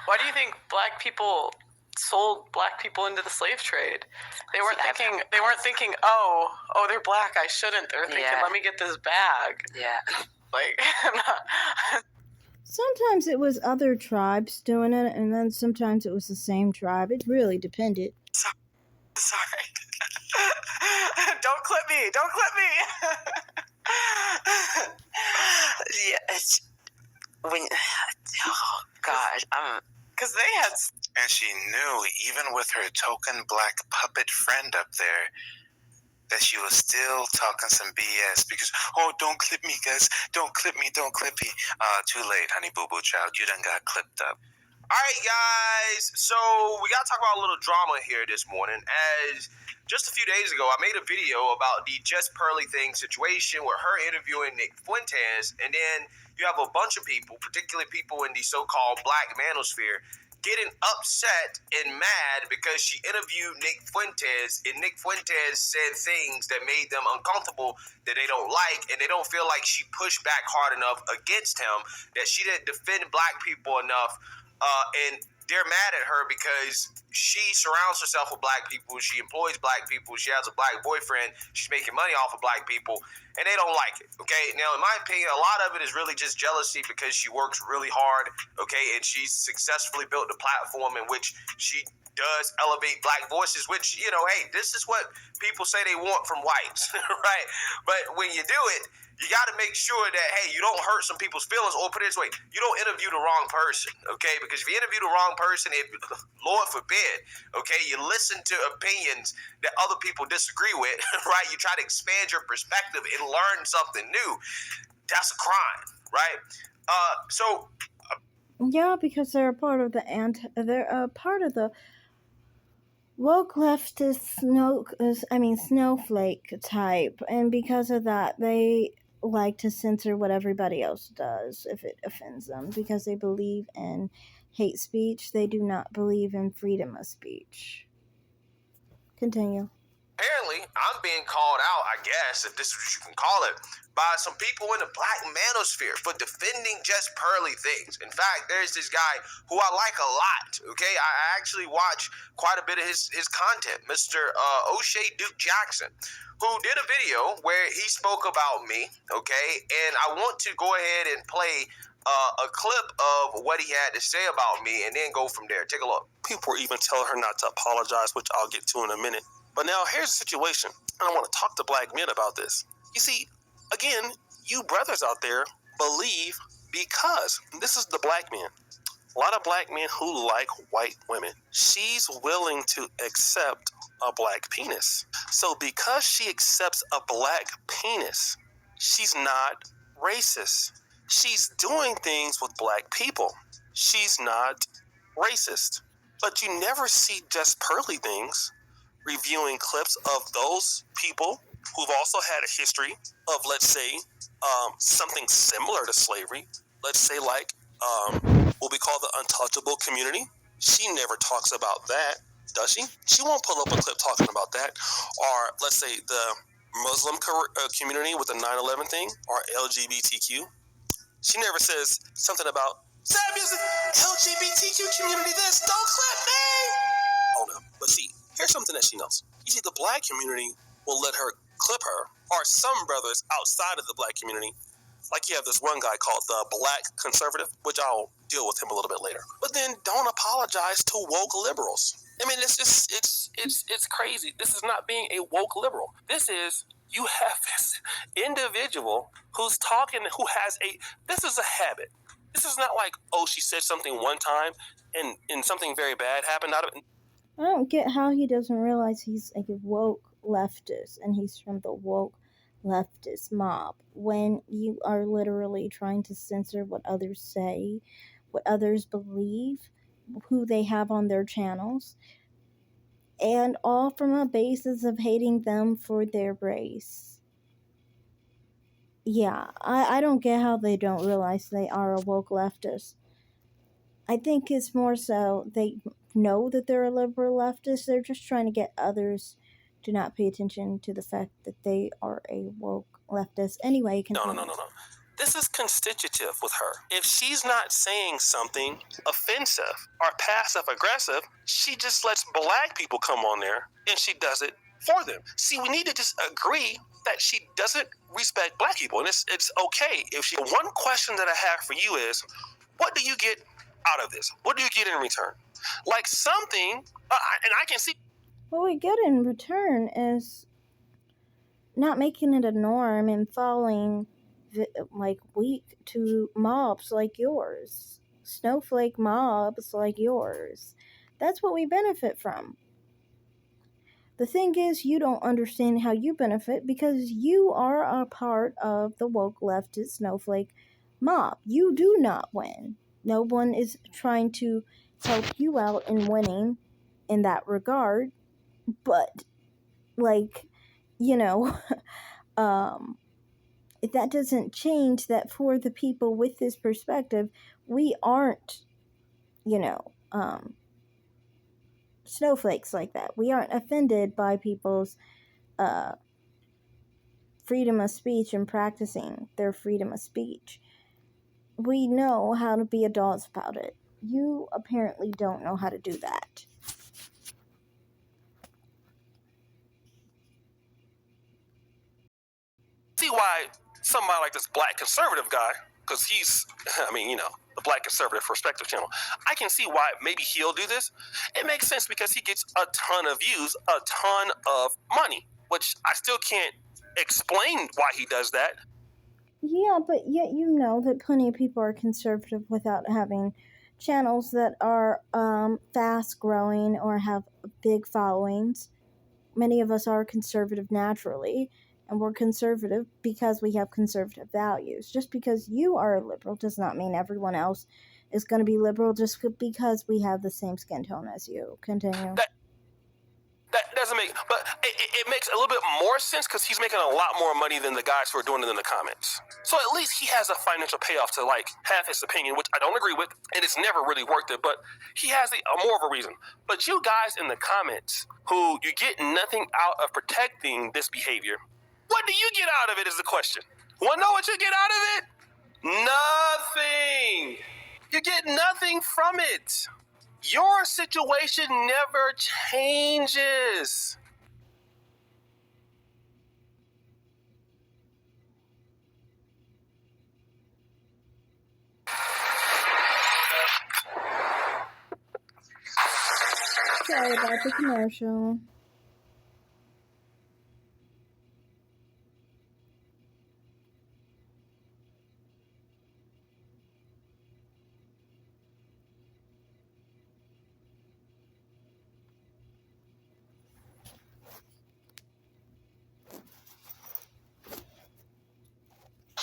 Why do you think black people sold black people into the slave trade? They weren't thinking, oh, they're black, I shouldn't. They were thinking, let me get this bag. Yeah. Like, Sometimes it was other tribes doing it, and then sometimes it was the same tribe. It really depended. Sorry. Don't clip me. Yeah, oh God, because they had. And she knew, even with her token black puppet friend up there, that she was still talking some BS because, don't clip me, guys. Don't clip me. Too late, honey boo boo child. You done got clipped up. All right, guys. So we got to talk about a little drama here this morning. As just a few days ago, I made a video about the Jess Pearly thing situation with her interviewing Nick Fuentes. And then you have a bunch of people, particularly people in the so-called black manosphere, getting upset and mad because she interviewed Nick Fuentes, and Nick Fuentes said things that made them uncomfortable that they don't like, and they don't feel like she pushed back hard enough against him, that she didn't defend black people enough, and they're mad at her because she surrounds herself with black people, she employs black people, she has a black boyfriend, she's making money off of black people, and they don't like it, okay? Now, in my opinion, a lot of it is really just jealousy because she works really hard, okay, and she's successfully built a platform in which she does elevate black voices, which, hey, this is what people say they want from whites, right? But when you do it, you got to make sure that, hey, you don't hurt some people's feelings, or put it this way, you don't interview the wrong person, okay? Because if you interview the wrong person, Lord forbid, okay, you listen to opinions that other people disagree with, right? You try to expand your perspective and learn something new. That's a crime, right? Yeah, because they're a part of the woke leftist snowflake type, and because of that, they like to censor what everybody else does if it offends them, because they believe in hate speech. They do not believe in freedom of speech. Continue. Apparently, I'm being called out, I guess, if this is what you can call it, by some people in the black manosphere for defending Jess Pearly things. In fact, there's this guy who I like a lot, okay? I actually watch quite a bit of his content, Mr. O'Shea Duke Jackson, who did a video where he spoke about me, okay? And I want to go ahead and play a clip of what he had to say about me and then go from there. Take a look. People were even telling her not to apologize, which I'll get to in a minute. But now here's the situation, and I want to talk to black men about this. You see, again, you brothers out there believe because this is the black men. A lot of black men who like white women. She's willing to accept a black penis. So because she accepts a black penis, she's not racist. She's doing things with black people. She's not racist. But you never see Jess Pearly things reviewing clips of those people who've also had a history of, let's say, something similar to slavery. Let's say like what we call the untouchable community. She never talks about that, does she? She won't pull up a clip talking about that. Or let's say the Muslim community with the 9/11 thing, or LGBTQ. She never says something about Samuel's LGBTQ community this, don't clip me! Oh no, but see, here's something that she knows. You see, the black community will let her clip her, or some brothers outside of the black community. Like you have this one guy called the Black Conservative, which I'll deal with him a little bit later. But then don't apologize to woke liberals. I mean, it's crazy. This is not being a woke liberal. This is, you have this individual who's talking, this is a habit. This is not like, she said something one time and something very bad happened out of it. I don't get how he doesn't realize he's a woke leftist and he's from the woke leftist mob when you are literally trying to censor what others say, what others believe, who they have on their channels, and all from a basis of hating them for their race. Yeah, I don't get how they don't realize they are a woke leftist. I think it's more so they know that they're a liberal leftist. They're just trying to get others to not pay attention to the fact that they are a woke leftist. Anyway, No. This is constitutive with her. If she's not saying something offensive or passive aggressive, she just lets black people come on there and she does it for them. See, we need to just agree that she doesn't respect black people, and it's okay if she. One question that I have for you is, what do you get out of this? What do you get in return? Like something, and I can see. What we get in return is not making it a norm and falling like weak to mobs like yours, snowflake mobs like yours. That's what we benefit from. The thing is, you don't understand how you benefit because you are a part of the woke leftist snowflake mob. You do not win. No one is trying to help you out in winning in that regard. But, like, you know, that doesn't change that for the people with this perspective, we aren't, snowflakes like that. We aren't offended by people's freedom of speech and practicing their freedom of speech. We know how to be adults about it. You apparently don't know how to do that. See why somebody like this black conservative guy, because he's, the Black Conservative Perspective channel, I can see why maybe he'll do this. It makes sense because he gets a ton of views, a ton of money, which I still can't explain why he does that. Yeah, but yet you know that plenty of people are conservative without having channels that are fast growing or have big followings. Many of us are conservative naturally, and we're conservative because we have conservative values. Just because you are a liberal does not mean everyone else is going to be liberal just because we have the same skin tone as you. Continue. That doesn't make, but it makes a little bit more sense because he's making a lot more money than the guys who are doing it in the comments. So at least he has a financial payoff to have his opinion, which I don't agree with, and it's never really worked it, but he has more of a reason. But you guys in the comments who you get nothing out of protecting this behavior, what do you get out of it is the question. Want to know what you get out of it? Nothing. You get nothing from it. Your situation never changes. Sorry about the commercial.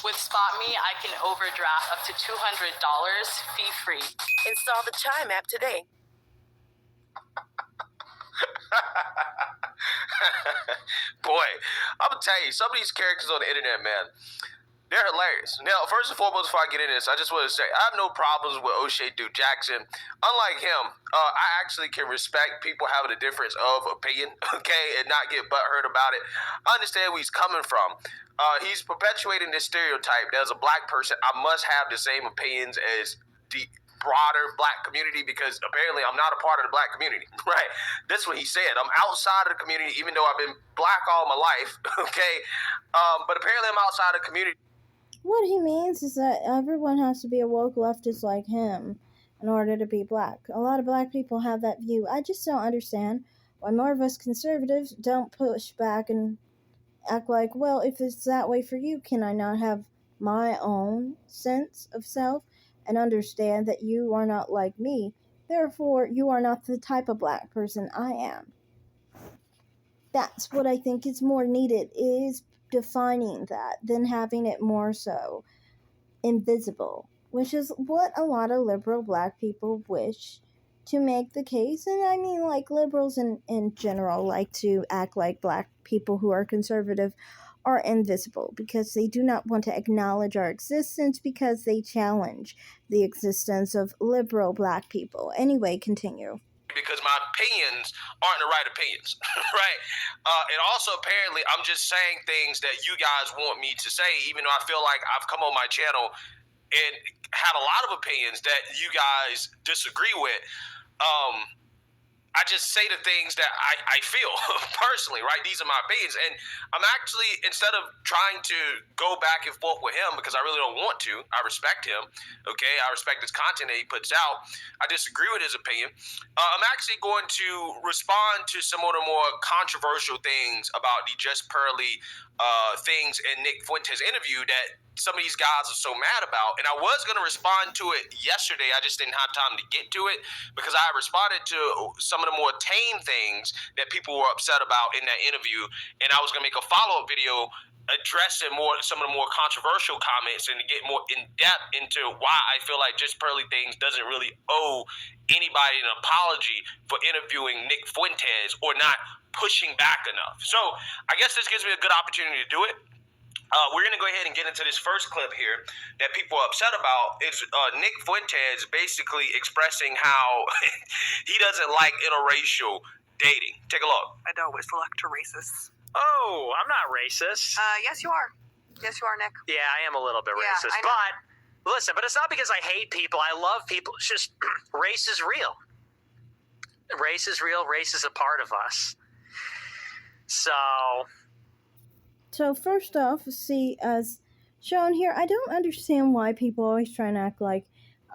With SpotMe, I can overdraft up to $200 fee-free. Install the Chime app today. Boy, I'm gonna tell you, some of these characters on the internet, man, they're hilarious. Now, first and foremost, before I get into this, I just want to say I have no problems with O'Shea Duke Jackson. Unlike him, I actually can respect people having a difference of opinion, okay, and not get butthurt about it. I understand where he's coming from. He's perpetuating this stereotype that as a black person, I must have the same opinions as the broader black community because apparently I'm not a part of the black community, right? That's what he said. I'm outside of the community, even though I've been black all my life, okay? But apparently I'm outside of the community. What he means is that everyone has to be a woke leftist like him in order to be black. A lot of black people have that view. I just don't understand why more of us conservatives don't push back and act like, well, if it's that way for you, can I not have my own sense of self and understand that you are not like me? Therefore, you are not the type of black person I am. That's what I think is more needed, is defining that than having it more so invisible, which is what a lot of liberal black people wish to make the case. And I mean, like, liberals in general like to act like black people who are conservative are invisible because they do not want to acknowledge our existence because they challenge the existence of liberal black people. Anyway, continue. because my opinions aren't the right opinions, right? And also, apparently, I'm just saying things that you guys want me to say, even though I feel like I've come on my channel and had a lot of opinions that you guys disagree with. I just say the things that I feel personally, right? These are my opinions. And I'm actually, instead of trying to go back and forth with him, because I really don't want to, I respect him, okay? I respect his content that he puts out. I disagree with his opinion. I'm actually going to respond to some of the more controversial things about the Just Pearly things in Nick Fuentes' interview that some of these guys are so mad about. And I was going to respond to it yesterday. I just didn't have time to get to it because I responded to some of the more tame things that people were upset about in that interview. And I was going to make a follow-up video addressing some of the more controversial comments and to get more in depth into why I feel like Just Pearly Things doesn't really owe anybody an apology for interviewing Nick Fuentes or not pushing back enough. So I guess this gives me a good opportunity to do it. We're going to go ahead and get into this first clip here that people are upset about. It's Nick Fuentes basically expressing how he doesn't like interracial dating. Take a look. I don't select to racists. Oh, I'm not racist. Yes, you are. Yes, you are, Nick. Yeah, I am a little bit Yeah, racist. I know. But listen, it's not because I hate people. I love people. It's just race is real. Race is real. Race is a part of us. So first off, see, as shown here, I don't understand why people always try and act like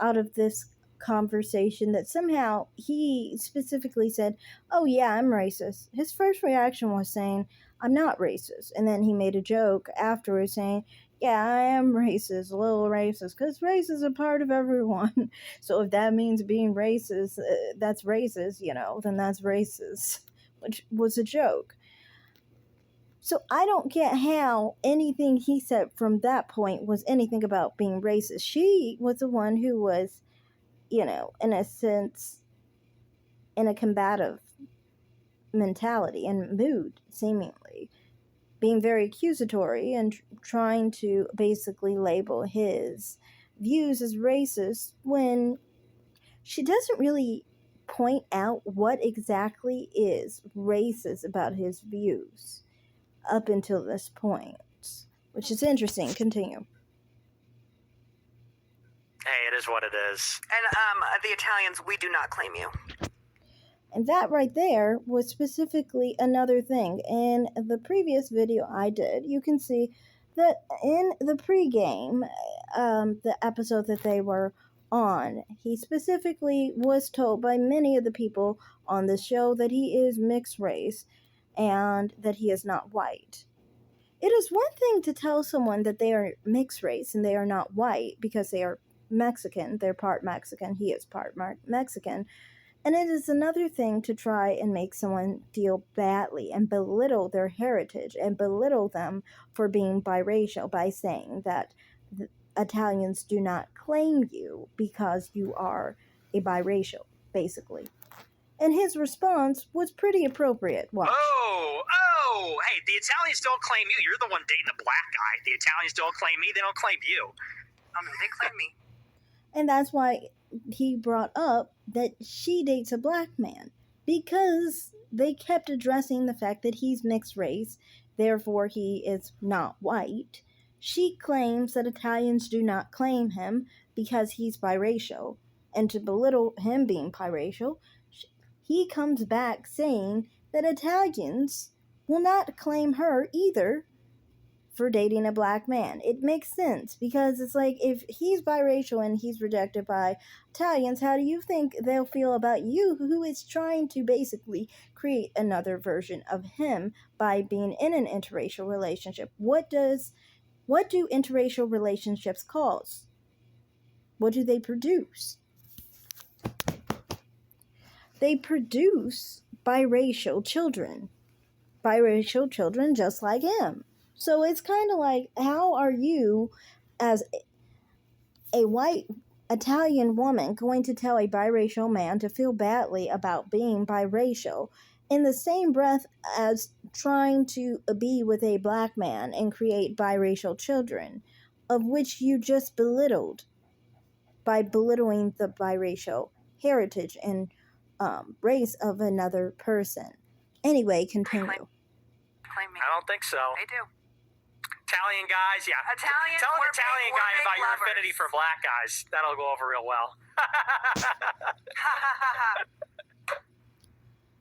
out of this conversation that somehow he specifically said, oh yeah, I'm racist. His first reaction was saying, I'm not racist. And then he made a joke afterwards saying, yeah, I am racist, a little racist, because race is a part of everyone. So if that means being racist, that's racist, then that's racist, which was a joke. So I don't get how anything he said from that point was anything about being racist. She was the one who was, in a sense, in a combative mentality and mood, seemingly. Being very accusatory and trying to basically label his views as racist when she doesn't really point out what exactly is racist about his views up until this point, which is interesting. Continue. hey, it is what it is. And the Italians, we do not claim you. And that right there was specifically another thing. In the previous video I did, you can see that in the pregame, the episode that they were on, he specifically was told by many of the people on the show that he is mixed race and that he is not white. It is one thing to tell someone that they are mixed race and they are not white because they are Mexican. They're part Mexican. He is part Mexican. And it is another thing to try and make someone feel badly and belittle their heritage and belittle them for being biracial by saying that the Italians do not claim you because you are a biracial, basically. And his response was pretty appropriate. Watch. Oh, hey, the Italians don't claim you. You're the one dating the black guy. The Italians don't claim me. They don't claim you. No, they claim me. And that's why he brought up that she dates a black man, because they kept addressing the fact that he's mixed race, therefore he is not white. She claims that Italians do not claim him because he's biracial, and to belittle him being biracial, he comes back saying that Italians will not claim her either for dating a black man. It makes sense, because it's like, if he's biracial and he's rejected by Italians, how do you think they'll feel about you, who is trying to basically create another version of him by being in an interracial relationship? What do interracial relationships cause? What do they produce? They produce biracial children. Biracial children just like him. So it's kind of like, how are you, as a white Italian woman, going to tell a biracial man to feel badly about being biracial in the same breath as trying to be with a black man and create biracial children, of which you just belittled by belittling the biracial heritage and race of another person. Anyway, continue. Claim me. I don't think so. They do. Italian guys, yeah. Italians, Tell an we're Italian big- guy we're big about your lovers. affinity for black guys. That'll go over real well.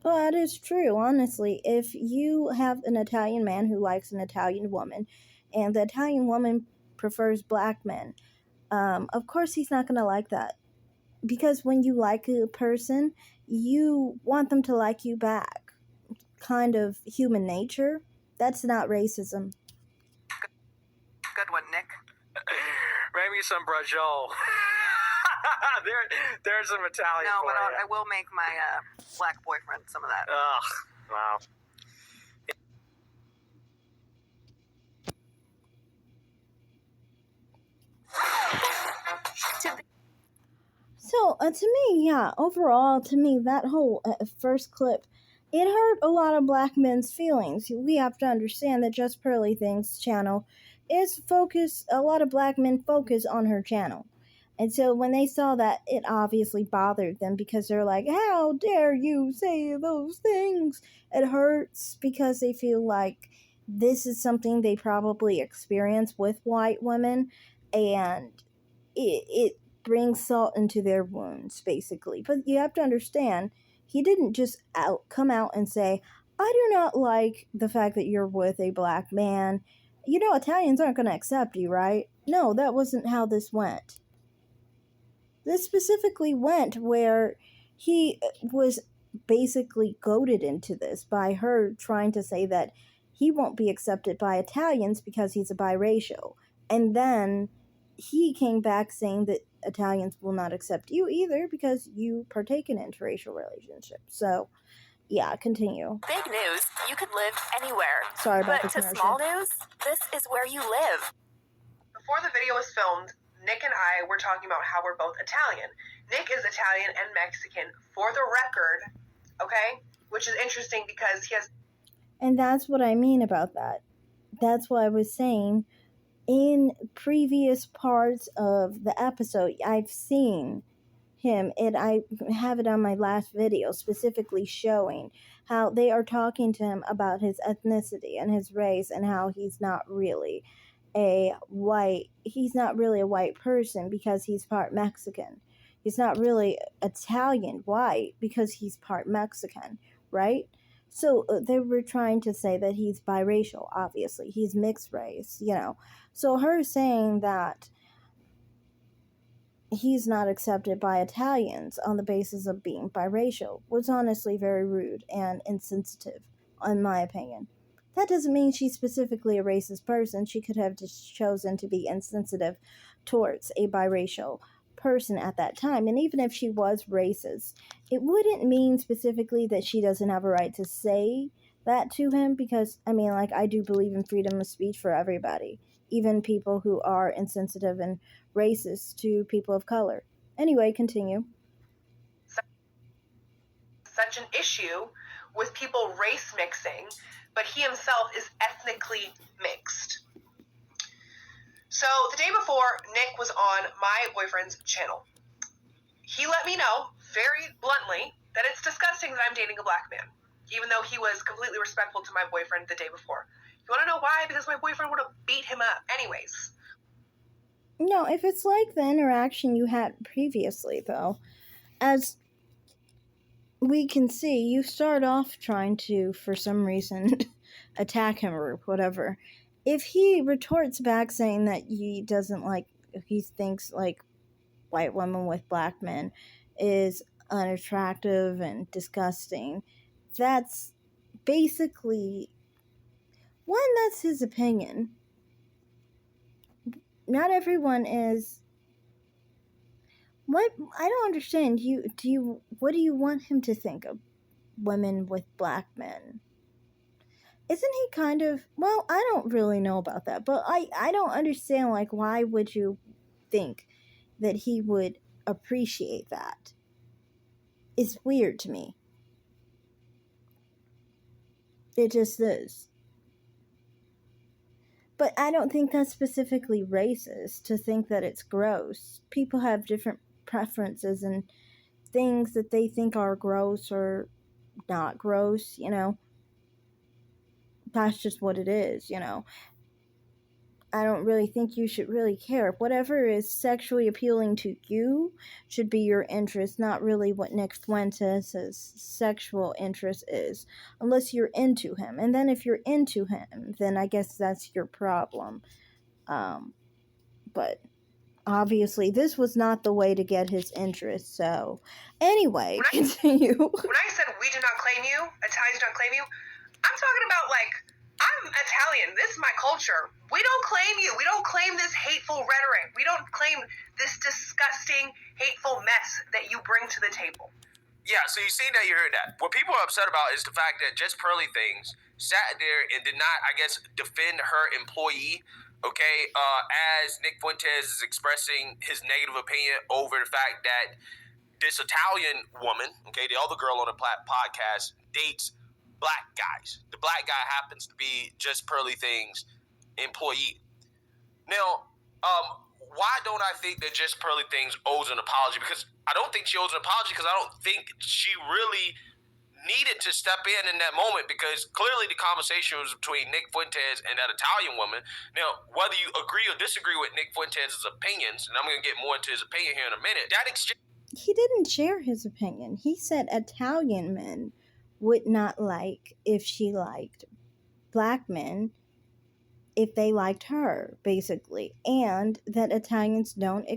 Well, that is true, honestly. If you have an Italian man who likes an Italian woman, and the Italian woman prefers black men, of course he's not going to like that. Because when you like a person, you want them to like you back. Kind of human nature. That's not racism. Good one, Nick. Bring me some biracial. There's some Italian No, for but you. I will make my black boyfriend some of that. Ugh, wow. So, to me, yeah, overall, to me, that whole first clip, it hurt a lot of black men's feelings. We have to understand that Just Pearly Things channel is focused, a lot of black men focus on her channel. And so when they saw that, it obviously bothered them because they're like, how dare you say those things? It hurts because they feel like this is something they probably experience with white women, and it brings salt into their wounds, basically. But you have to understand, he didn't just come out and say, I do not like the fact that you're with a black man. You know, Italians aren't going to accept you, right? No, that wasn't how this went. This specifically went where he was basically goaded into this by her trying to say that he won't be accepted by Italians because he's a biracial. And then he came back saying that Italians will not accept you either because you partake in interracial relationships. So, yeah, continue. Big news, you could live anywhere. Sorry about But the to commercial. small news, this is where you live. Before the video was filmed, Nick and I were talking about how we're both Italian. Nick is Italian and Mexican, for the record, okay? Which is interesting because he has... And that's what I mean about that. That's what I was saying. In previous parts of the episode, I've seen him, and I have it on my last video specifically showing how they are talking to him about his ethnicity and his race and how he's not really a white person because he's part Mexican. He's not really Italian white because he's part Mexican, right? So they were trying to say that he's biracial, obviously. He's mixed race, you know. So her saying that he's not accepted by Italians on the basis of being biracial was honestly very rude and insensitive, in my opinion. That doesn't mean she's specifically a racist person. She could have just chosen to be insensitive towards a biracial person at that time. And even if she was racist, it wouldn't mean specifically that she doesn't have a right to say that to him, because, I mean, like, I do believe in freedom of speech for everybody, even people who are insensitive and racist to people of color. Anyway, continue. Such an issue with people race mixing, but he himself is ethnically mixed. So the day before, Nick was on my boyfriend's channel. He let me know very bluntly that it's disgusting that I'm dating a black man, even though he was completely respectful to my boyfriend the day before. You want to know why? Because my boyfriend would have beat him up anyways. No, if it's like the interaction you had previously, though, as we can see, you start off trying to, for some reason, attack him or whatever. If he retorts back saying that he thinks like white women with black men is unattractive and disgusting, that's basically, that's his opinion. Not everyone is. What? I don't understand. What do you want him to think of women with black men? Isn't he kind of, well, I don't really know about that, but I don't understand, like, why would you think that he would appreciate that? It's weird to me. It just is. But I don't think that's specifically racist to think that it's gross. People have different preferences, and things that they think are gross or not gross, you know. That's just what it is, you know. I don't really think you should really care. Whatever is sexually appealing to you should be your interest, not really what Nick Fuentes' sexual interest is, unless you're into him. And then if you're into him, then I guess that's your problem. But obviously, this was not the way to get his interest. So, anyway, continue. When I said we do not claim you, Italians do not claim you, I'm talking about, like, I'm Italian. This is my culture. We don't claim you. We don't claim this hateful rhetoric. We don't claim this disgusting, hateful mess that you bring to the table. Yeah, so you seen that, you heard that. What people are upset about is the fact that Just Pearly Things sat there and did not, I guess, defend her employee, okay, as Nick Fuentes is expressing his negative opinion over the fact that this Italian woman, okay, the other girl on the podcast, dates black guys. The black guy happens to be Just Pearly Things employee. Now, why don't I think that Just Pearly Things owes an apology? Because I don't think she owes an apology, because I don't think she really needed to step in that moment, because clearly the conversation was between Nick Fuentes and that Italian woman. Now, whether you agree or disagree with Nick Fuentes' opinions, and I'm going to get more into his opinion here in a minute, that exchange... He didn't share his opinion. He said Italian men would not like if she liked black men if they liked her, basically. And that Italians don't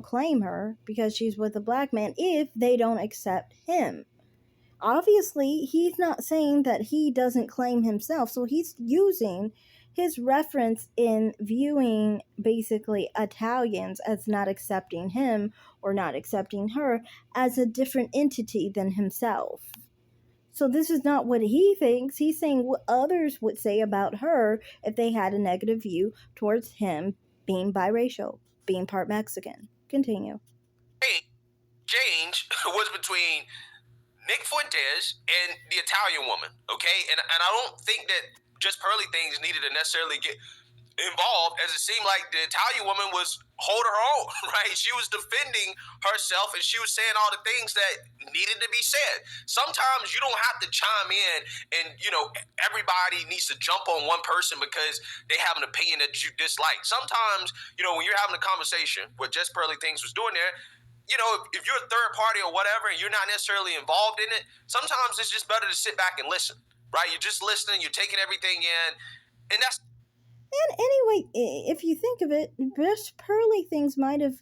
claim her because she's with a black man if they don't accept him. Obviously, he's not saying that he doesn't claim himself, so he's using his reference in viewing basically Italians as not accepting him or not accepting her as a different entity than himself. So this is not what he thinks. He's saying what others would say about her if they had a negative view towards him being biracial, being part Mexican. Continue. Change was between Nick Fuentes and the Italian woman, okay? And I don't think that Just Pearly Things needed to necessarily get involved, as it seemed like the Italian woman was holding her own, right? She was defending herself, and she was saying all the things that needed to be said. Sometimes you don't have to chime in and, you know, everybody needs to jump on one person because they have an opinion that you dislike. Sometimes, you know, when you're having a conversation, what Just Pearly Things was doing there, you know, if you're a third party or whatever and you're not necessarily involved in it, sometimes it's just better to sit back and listen, right? You're just listening, you're taking everything in, and that's... And anyway, if you think of it, Just Pearly Things might have...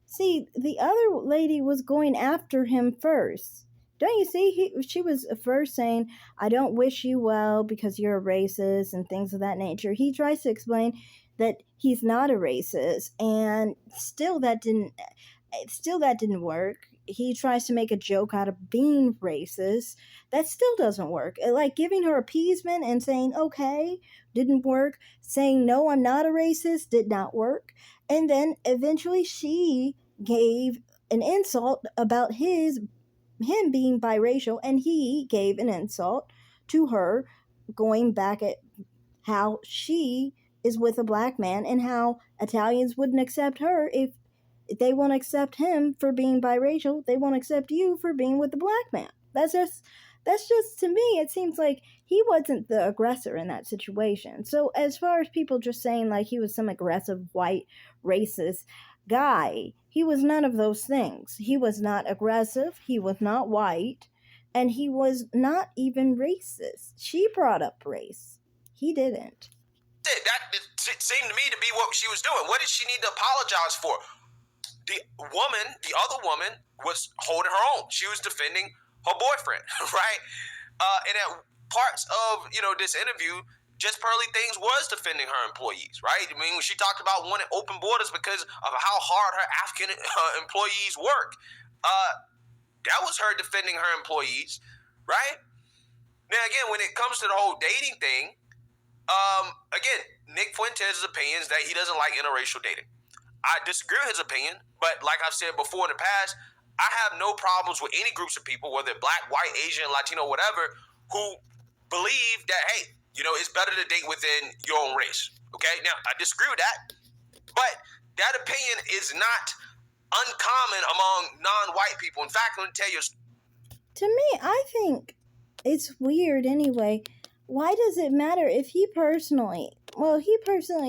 See, the other lady was going after him first. Don't you see? She was first saying, I don't wish you well because you're a racist and things of that nature. He tries to explain that he's not a racist, and still that didn't work. He tries to make a joke out of being racist. That still doesn't work. Like giving her appeasement and saying, okay, didn't work. Saying, no, I'm not a racist, did not work. And then eventually she gave an insult about him being biracial, and he gave an insult to her, going back at how she is with a black man and how Italians wouldn't accept her if they won't accept him for being biracial. They won't accept you for being with the black man. That's just to me, it seems like he wasn't the aggressor in that situation. So as far as people just saying like he was some aggressive white racist guy, he was none of those things. He was not aggressive. He was not white. And he was not even racist. She brought up race. He didn't. That seemed to me to be what she was doing. What did she need to apologize for? The other woman, was holding her own. She was defending her boyfriend, right? And at parts of, you know, this interview, Just Pearly Things was defending her employees, right? I mean, when she talked about wanting open borders because of how hard her African employees work, that was her defending her employees, right? Now, again, when it comes to the whole dating thing, again, Nick Fuentes' opinion is that he doesn't like interracial dating. I disagree with his opinion, but like I've said before in the past, I have no problems with any groups of people, whether black, white, Asian, Latino, whatever, who believe that, hey, you know, it's better to date within your own race. Okay? Now, I disagree with that, but that opinion is not uncommon among non-white people. In fact, let me tell you. To me, I think it's weird anyway. Why does it matter if he personally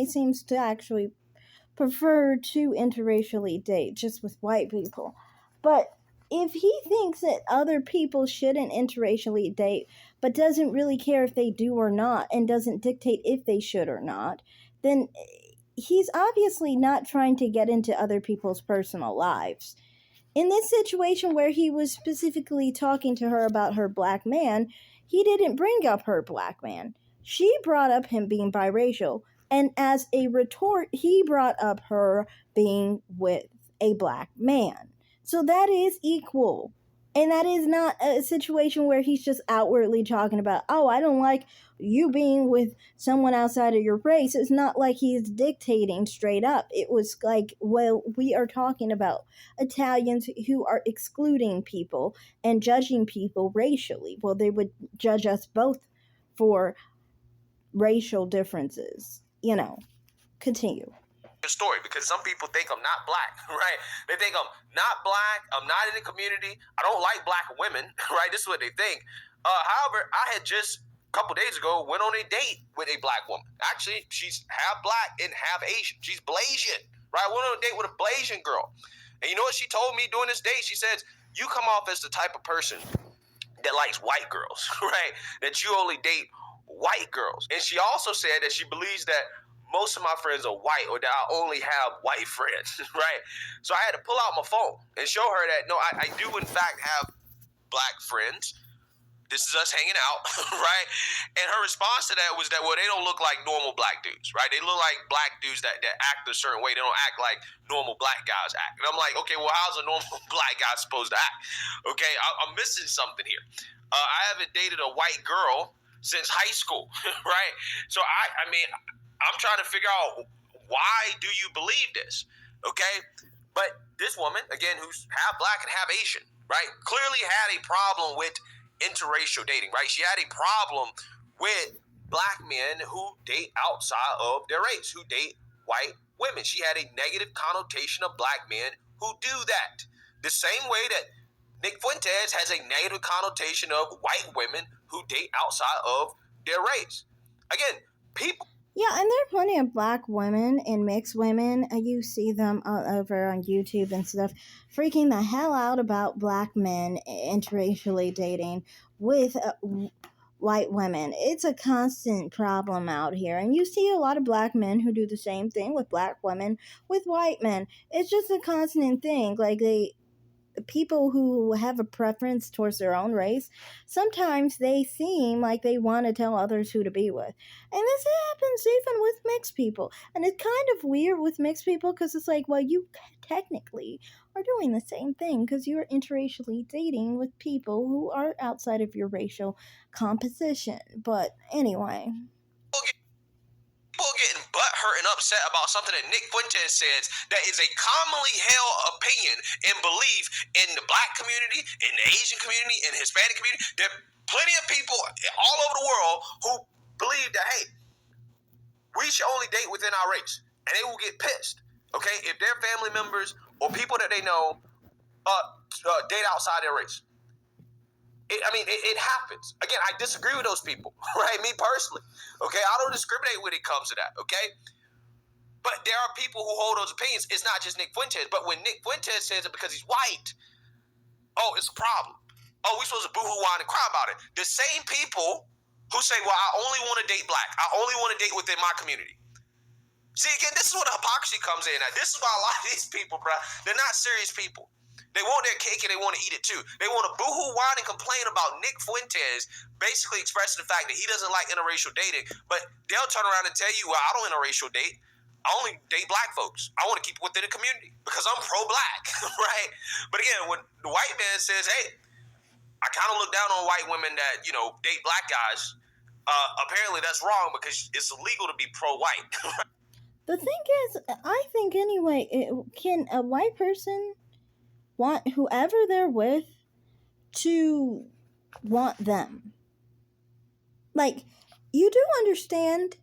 seems to actually prefer to interracially date just with white people. But if he thinks that other people shouldn't interracially date, but doesn't really care if they do or not, and doesn't dictate if they should or not, then he's obviously not trying to get into other people's personal lives. In this situation where he was specifically talking to her about her black man, he didn't bring up her black man. She brought up him being biracial, and as a retort, he brought up her being with a black man. So that is equal. And that is not a situation where he's just outwardly talking about, oh, I don't like you being with someone outside of your race. It's not like he's dictating straight up. It was like, well, we are talking about Italians who are excluding people and judging people racially. Well, they would judge us both for racial differences. Continue. Story, because some people think I'm not black, right? They think I'm not black, I'm not in the community, I don't like black women, right? This is what they think. However, I had just a couple days ago went on a date with a black woman. Actually, she's half black and half Asian. She's Blasian, right? I went on a date with a Blasian girl. And you know what she told me during this date? She says, you come off as the type of person that likes white girls, right? That you only date white girls. And she also said that she believes that most of my friends are white, or that I only have white friends, right? So I had to pull out my phone and show her that, no, I do in fact have black friends. This is us hanging out, right? And her response to that was that, well, they don't look like normal black dudes, right? They look like black dudes that act a certain way. They don't act like normal black guys act. And I'm like, okay, well, how's a normal black guy supposed to act? Okay, I'm missing something here. I haven't dated a white girl since high school, right? So I mean, I'm trying to figure out, why do you believe this? Okay? But this woman, again, who's half black and half Asian, right, clearly had a problem with interracial dating, right? She had a problem with black men who date outside of their race, who date white women. She had a negative connotation of black men who do that. The same way that Nick Fuentes has a negative connotation of white women who date outside of their race. Again, people. Yeah, and there are plenty of black women and mixed women. You see them all over on YouTube and stuff, freaking the hell out about black men interracially dating with white women. It's a constant problem out here. And you see a lot of black men who do the same thing with black women, with white men. It's just a constant thing. Like, people who have a preference towards their own race, sometimes they seem like they want to tell others who to be with. And this happens even with mixed people. And it's kind of weird with mixed people because it's like, well, you technically are doing the same thing because you're interracially dating with people who are outside of your racial composition. But anyway. People getting butthurt and upset about something that Nick Fuentes says that is a commonly held opinion and belief in the black community, in the Asian community, in the Hispanic community. There are plenty of people all over the world who believe that, hey, we should only date within our race. And they will get pissed, okay, if their family members or people that they know date outside their race. It happens. Again, I disagree with those people, right? Me personally, okay? I don't discriminate when it comes to that, okay? But there are people who hold those opinions. It's not just Nick Fuentes, but when Nick Fuentes says it because he's white, oh, it's a problem. Oh, we're supposed to boo-hoo, whine, and cry about it. The same people who say, well, I only want to date black. I only want to date within my community. See, again, this is where the hypocrisy comes in. Now, this is why a lot of these people, bro, they're not serious people. They want their cake and they want to eat it too. They want to boo-hoo, whine, and complain about Nick Fuentes basically expressing the fact that he doesn't like interracial dating, but they'll turn around and tell you, well, I don't interracial date. I only date black folks. I want to keep it within the community because I'm pro-black, right? But again, when the white man says, hey, I kind of look down on white women that, date black guys, apparently that's wrong because it's illegal to be pro-white. The thing is, I think anyway, can a white person want whoever they're with to want them? Like, you do understand,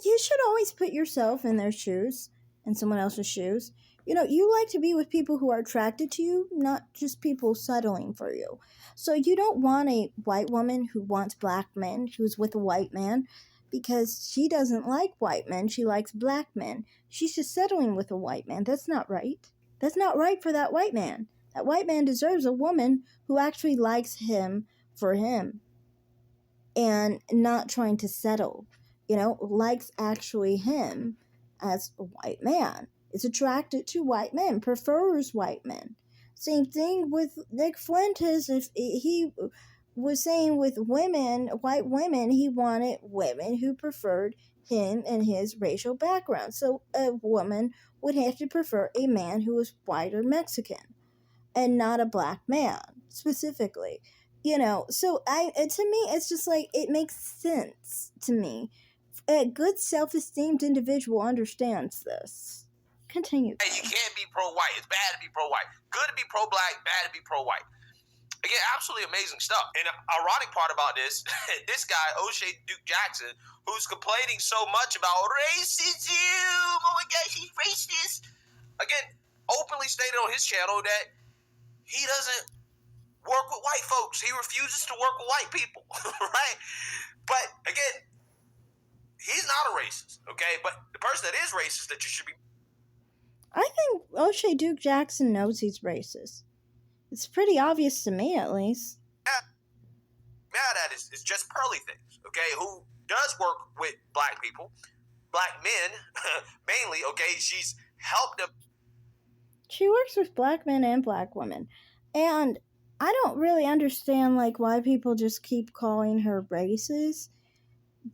you should always put yourself in their shoes, in someone else's shoes. You like to be with people who are attracted to you, not just people settling for you. So you don't want a white woman who wants black men, who's with a white man, because she doesn't like white men. She likes black men. She's just settling with a white man. That's not right. That's not right for that white man. That white man deserves a woman who actually likes him for him and not trying to settle. Likes actually him as a white man. Is attracted to white men, prefers white men. Same thing with Nick Fuentes. If he was saying with women, white women, he wanted women who preferred him and his racial background. So a woman would have to prefer a man who was white or Mexican and not a black man specifically. So to me, it's just like, it makes sense to me. A good self-esteemed individual understands this. Continue. Hey, you can't be pro-white. It's bad to be pro-white. Good to be pro-black, bad to be pro-white. Again, absolutely amazing stuff. And the ironic part about this, this guy, O'Shea Duke Jackson, who's complaining so much about racism, oh my gosh, he's racist. Again, openly stated on his channel that he doesn't work with white folks. He refuses to work with white people, right? But again, he's not a racist, okay? But the person that is racist that you should be... I think O'Shea Duke Jackson knows he's racist. It's pretty obvious to me, at least. Mad at is just Pearly Things, okay? Who does work with black people, black men, mainly, okay? She's helped them. She works with black men and black women. And I don't really understand, why people just keep calling her racist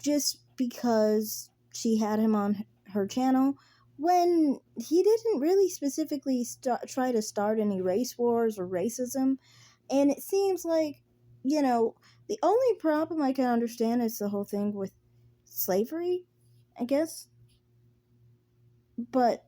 just because she had him on her channel, when he didn't really specifically try to start any race wars or racism. And it seems like, the only problem I can understand is the whole thing with slavery, I guess. But